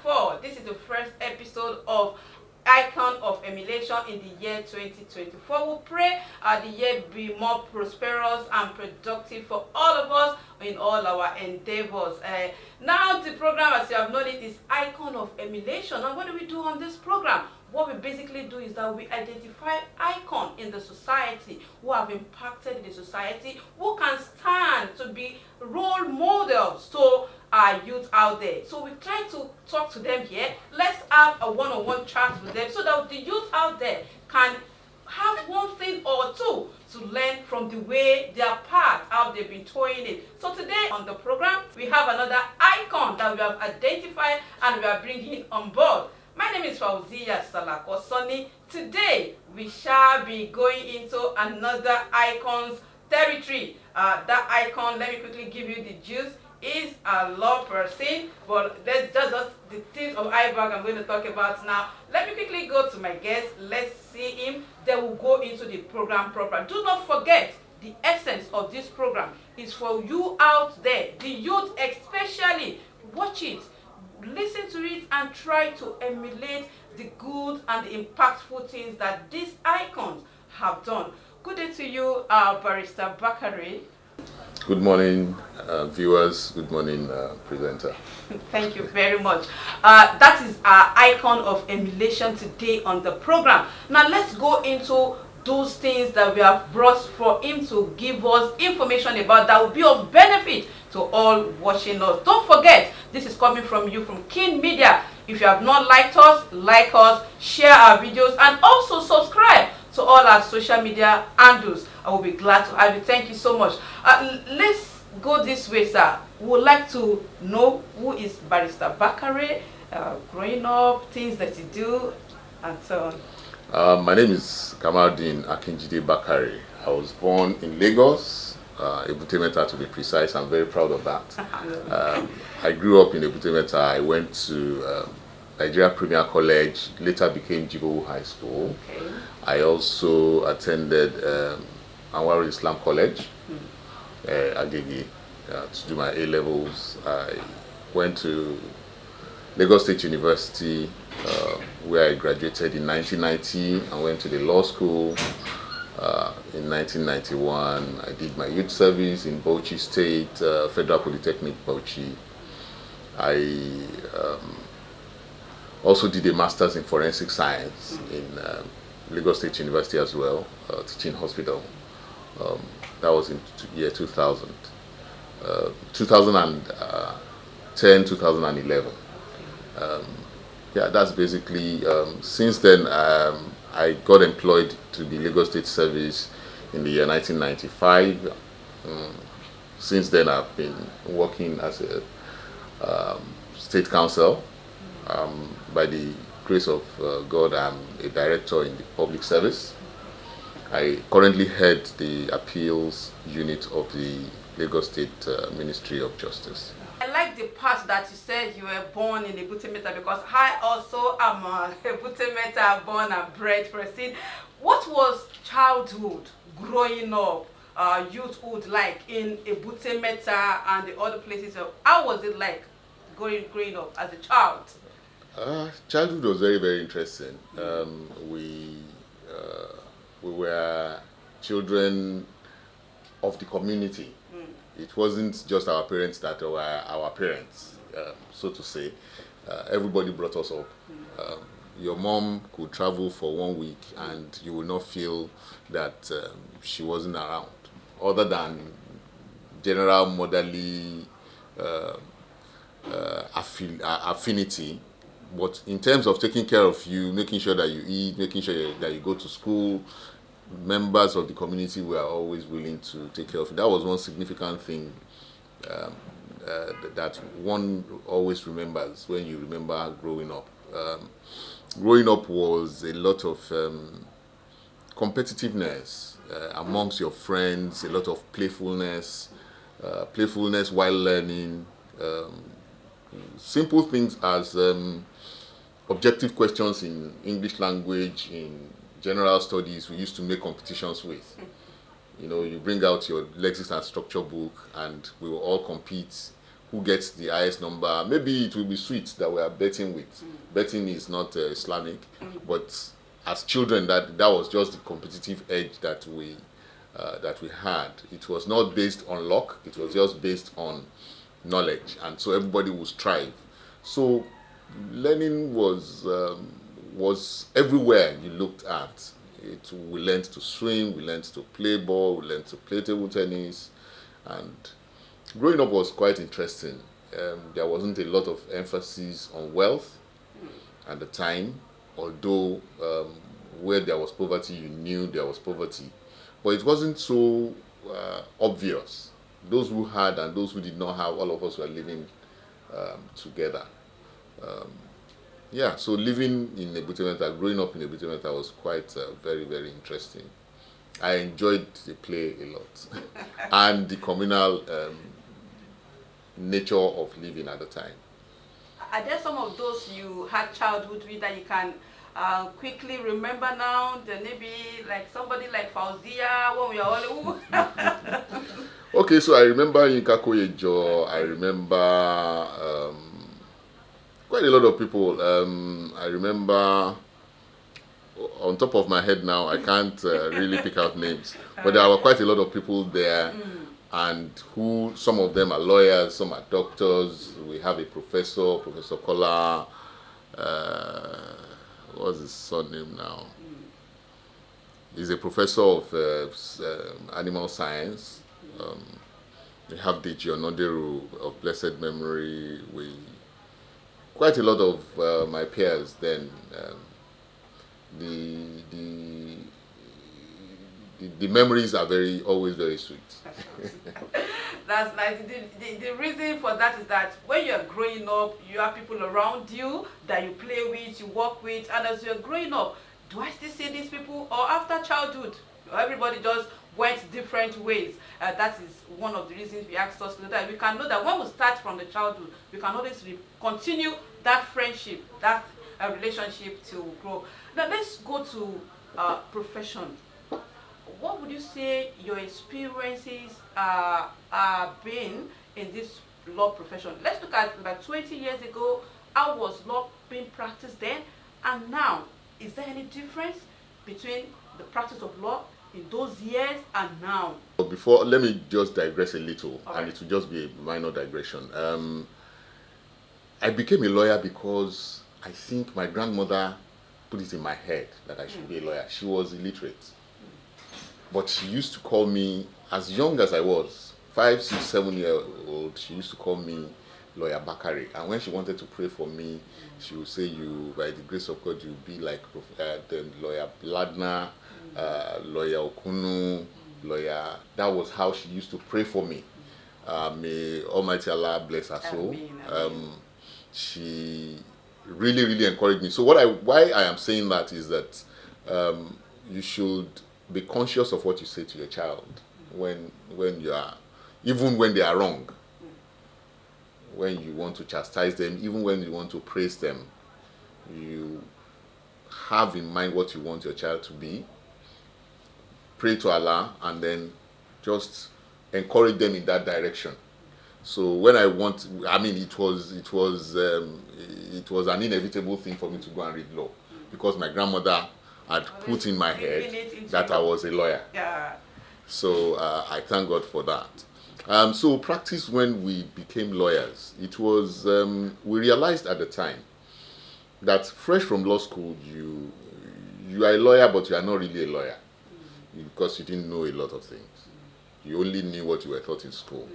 2024. This is the first episode of ICON of Emulation in the year 2024. We pray the year be more prosperous and productive for all of us in all our endeavors. Now the program, as you have known it, is ICON of Emulation. And what do we do on this program? What we basically do is that we identify icons in the society who have impacted the society, who can stand to be role models to our youth out there. So we try to talk to them here. Let's have a one-on-one chat with them so that the youth out there can have one thing or two to learn from the way their path, how they've been toying it. So today on the program, we have another icon that we have identified and we are bringing on board. My name is Fauziya Salako-Sonny. Today, we shall be going into another icon's territory. That icon, let me quickly give you the juice, is a law person, but that's just the tip of iceberg I'm going to talk about now. Let me quickly go to my guest. Let's see him. Then we'll go into the program proper. Do not forget, the essence of this program is for you out there, the youth especially. Watch it, listen to it, and try to emulate the good and the impactful things that these icons have done. Good day to you, Barrister Bakare. Good morning, viewers. Good morning, presenter. Thank you very much. That is our icon of emulation today on the program. Now let's go into those things that we have brought for him to give us information about that will be of benefit to all watching us. Don't forget, this is coming from you, from King Media. If you have not liked us, like us, share our videos, and also subscribe to all our social media handles. I will be glad to have you. Thank you so much. Let's go this way, sir. We would like to know who is Barrister Bakare, growing up, things that you do, and so on. My name is Kamordeen Akinjide Bakare. I was born in Lagos, Ebute Metta to be precise. I'm very proud of that. I grew up in Ebute Metta. I went to Nigeria Premier College, later became Jibowu High School. Okay. I also attended Anwar Islam College, Agege, to do my A-levels. I went to Lagos State University, where I graduated in 1990 and went to the law school. In 1991, I did my youth service in Bauchi State, Federal Polytechnic, Bauchi. I also did a master's in forensic science in Lagos State University as well, teaching hospital. That was in year 2000, 2010, 2011. Yeah, that's basically, since then I got employed to the Lagos State Service in the year 1995. Since then I've been working as a state counsel. By the grace of God, I'm a director in the public service. I currently head the appeals unit of the Lagos State Ministry of Justice. I like the part that you said you were born in Ebute Metta, because I also am a Ebute Metta born and bred person. What was childhood, growing up, youthhood like in Ebute Metta and the other places? How was it like growing up as a child? Childhood was very, very interesting. We were children of the community. It wasn't just our parents that were our parents, so to say. Everybody brought us up. Your mom could travel for 1 week and you will not feel that she wasn't around, other than general motherly affinity. But in terms of taking care of you, making sure that you eat, making sure that you go to school, members of the community were always willing to take care of you. That was one significant thing that one always remembers when you remember growing up. Growing up was a lot of competitiveness amongst your friends, a lot of playfulness while learning. Simple things as objective questions in English language, in general studies, we used to make competitions with. You know, you bring out your lexics and structure book and we will all compete who gets the highest number. Maybe it will be sweets that we are betting with. Betting is not Islamic, but as children, that was just the competitive edge that we had. It was not based on luck. It was just based on knowledge, and so everybody would strive. So learning was everywhere you looked at. We learned to swim, we learned to play ball, we learned to play table tennis, and growing up was quite interesting. There wasn't a lot of emphasis on wealth at the time, although where there was poverty, you knew there was poverty. But it wasn't so obvious. Those who had and those who did not have, all of us were living together. Yeah, so living in Ebute Metta, growing up in Ebute Metta was quite very, very interesting. I enjoyed the play a lot and the communal nature of living at the time. Are there some of those you had childhood with that you can quickly remember now? There may be like somebody like Fauzia when we are all. Okay, so I remember Yinka Koyejo. I remember quite a lot of people. I remember, on top of my head now, I can't really pick out names, but there were quite a lot of people there, and who, some of them are lawyers, some are doctors. We have a professor, Professor Kola. What's his surname now? He's a professor of animal science. We have Deji Onoderu of blessed memory. Quite a lot of my peers then. The memories are always very sweet. That's nice. The reason for that is that when you're growing up, you have people around you that you play with, you work with, and as you're growing up, do I still see these people? Or after childhood, everybody just went different ways. That is one of the reasons we asked us that we can know that when we start from the childhood, we can always continue that friendship, that relationship to grow. Now let's go to profession. What would you say your experiences been in this law profession? Let's look at about 20 years ago. How was law being practiced then and now? Is there any difference between the practice of law in those years and now? Before, let me just digress a little, All and right. it will just be a minor digression. I became a lawyer because I think my grandmother put it in my head that I should be a lawyer. She was illiterate. But she used to call me, as young as I was, 5, 6, 7-year-old, she used to call me Lawyer Bakare. And when she wanted to pray for me, she would say, "You, by the grace of God, you'll be like the Lawyer Bladner, Lawyer Okunu, Lawyer." That was how she used to pray for me. May Almighty Allah bless her soul. She really, really encouraged me. So why I am saying that is that you should be conscious of what you say to your child when you are, even when they are wrong, when you want to chastise them, even when you want to praise them, you have in mind what you want your child to be, pray to Allah, and then just encourage them in that direction. So when it was an inevitable thing for me to go and read law, because my grandmother had put in my head that I was a lawyer. Yeah. So I thank God for that. So practice, when we became lawyers, it was, we realized at the time that fresh from law school, you are a lawyer, but you are not really a lawyer because you didn't know a lot of things. You only knew what you were taught in school.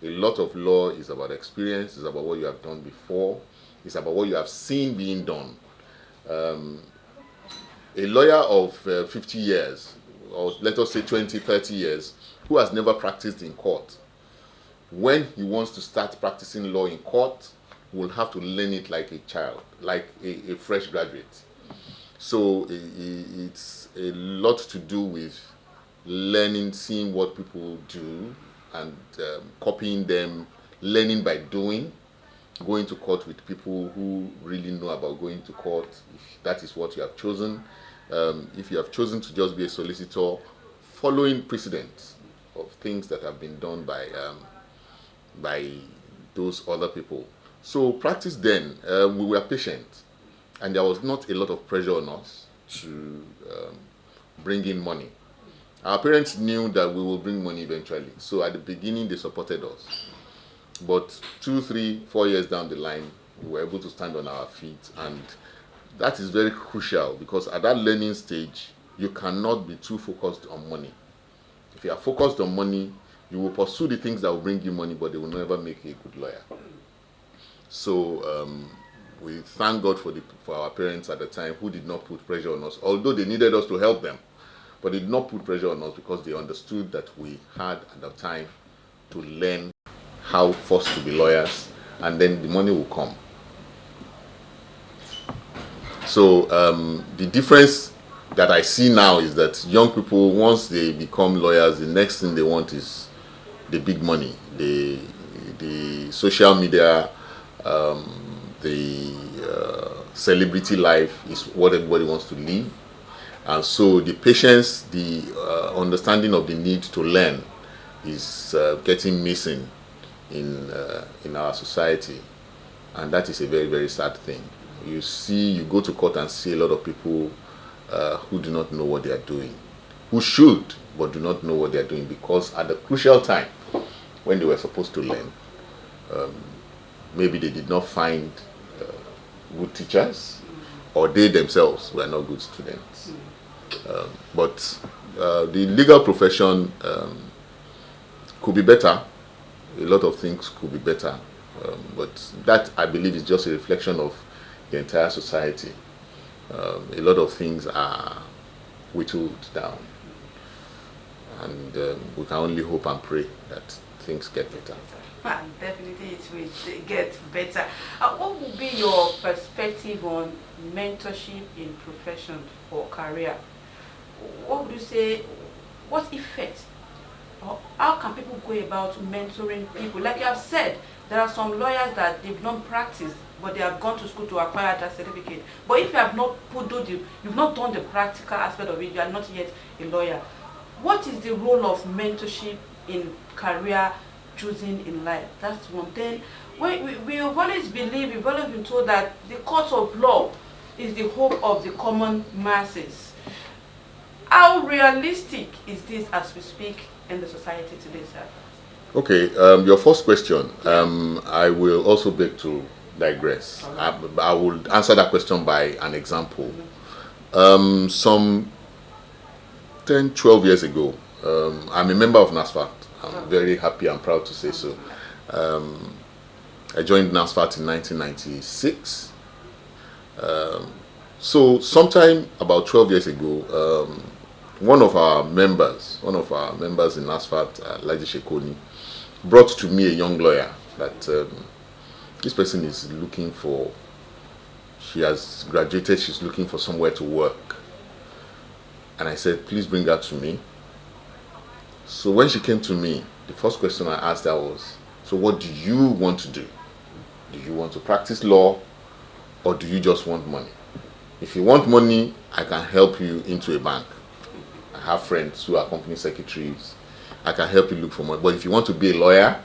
A lot of law is about experience, it's about what you have done before, it's about what you have seen being done. A lawyer of 50 years, or let us say 20, 30 years, who has never practiced in court, when he wants to start practicing law in court, will have to learn it like a child, like a fresh graduate. So it's a lot to do with learning, seeing what people do, and copying them, learning by doing, going to court with people who really know about going to court, if that is what you have chosen. If you have chosen to just be a solicitor, following precedents of things that have been done by those other people. So practice then, we were patient, and there was not a lot of pressure on us to bring in money. Our parents knew that we will bring money eventually, so at the beginning they supported us. But 2, 3, 4 years down the line, we were able to stand on our feet, and that is very crucial, because at that learning stage, you cannot be too focused on money. If you are focused on money, you will pursue the things that will bring you money, but they will never make you a good lawyer. So we thank God for our parents at the time, who did not put pressure on us, although they needed us to help them, but they did not put pressure on us, because they understood that we had at the time to learn how first to be lawyers, and then the money will come. So the difference that I see now is that young people, once they become lawyers, the next thing they want is the big money, the social media, the celebrity life is what everybody wants to live. And so the patience, the understanding of the need to learn is getting missing in our society, and that is a very, very sad thing. You go to court and see a lot of people who do not know what they are doing, who should but do not know what they are doing, because at the crucial time when they were supposed to learn, maybe they did not find good teachers, or they themselves were not good students. But the legal profession could be better. A lot of things could be better, but that, I believe, is just a reflection of the entire society. A lot of things are whittled down, and we can only hope and pray that things get better. Definitely it will get better. What would be your perspective on mentorship in profession or career? What would you say, what effect, or how can people go about mentoring people? Like you have said, there are some lawyers that they've not practiced, but they have gone to school to acquire that certificate. But if you have not you've not done the practical aspect of it, you are not yet a lawyer. What is the role of mentorship in career choosing in life? That's one thing. We've always been told that the court of law is the hope of the common masses. How realistic is this as we speak in the society today, sir? Okay, your first question, I will also beg to digress. I will answer that question by an example. Some 10, 12 years ago, I'm a member of NASFAT. I'm very happy and proud to say so. I joined NASFAT in 1996. So sometime about 12 years ago, one of our members in NASFAT, Laji Shekoni, brought to me a young lawyer that this person is looking for, she has graduated, she's looking for somewhere to work. And I said, please bring her to me. So when she came to me, the first question I asked her was, so what do you want to do? Do you want to practice law, or do you just want money? If you want money, I can help you into a bank. I have friends who are company secretaries. I can help you look for money. But if you want to be a lawyer,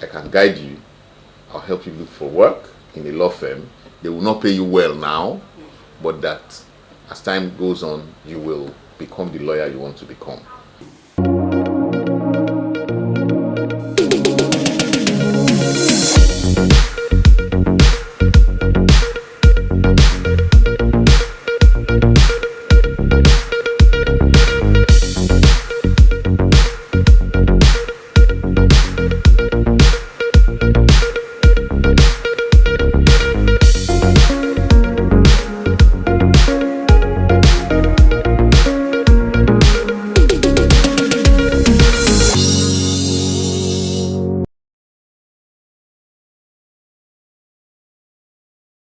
I can guide you. I'll help you look for work in a law firm. They will not pay you well now, but that as time goes on, you will become the lawyer you want to become.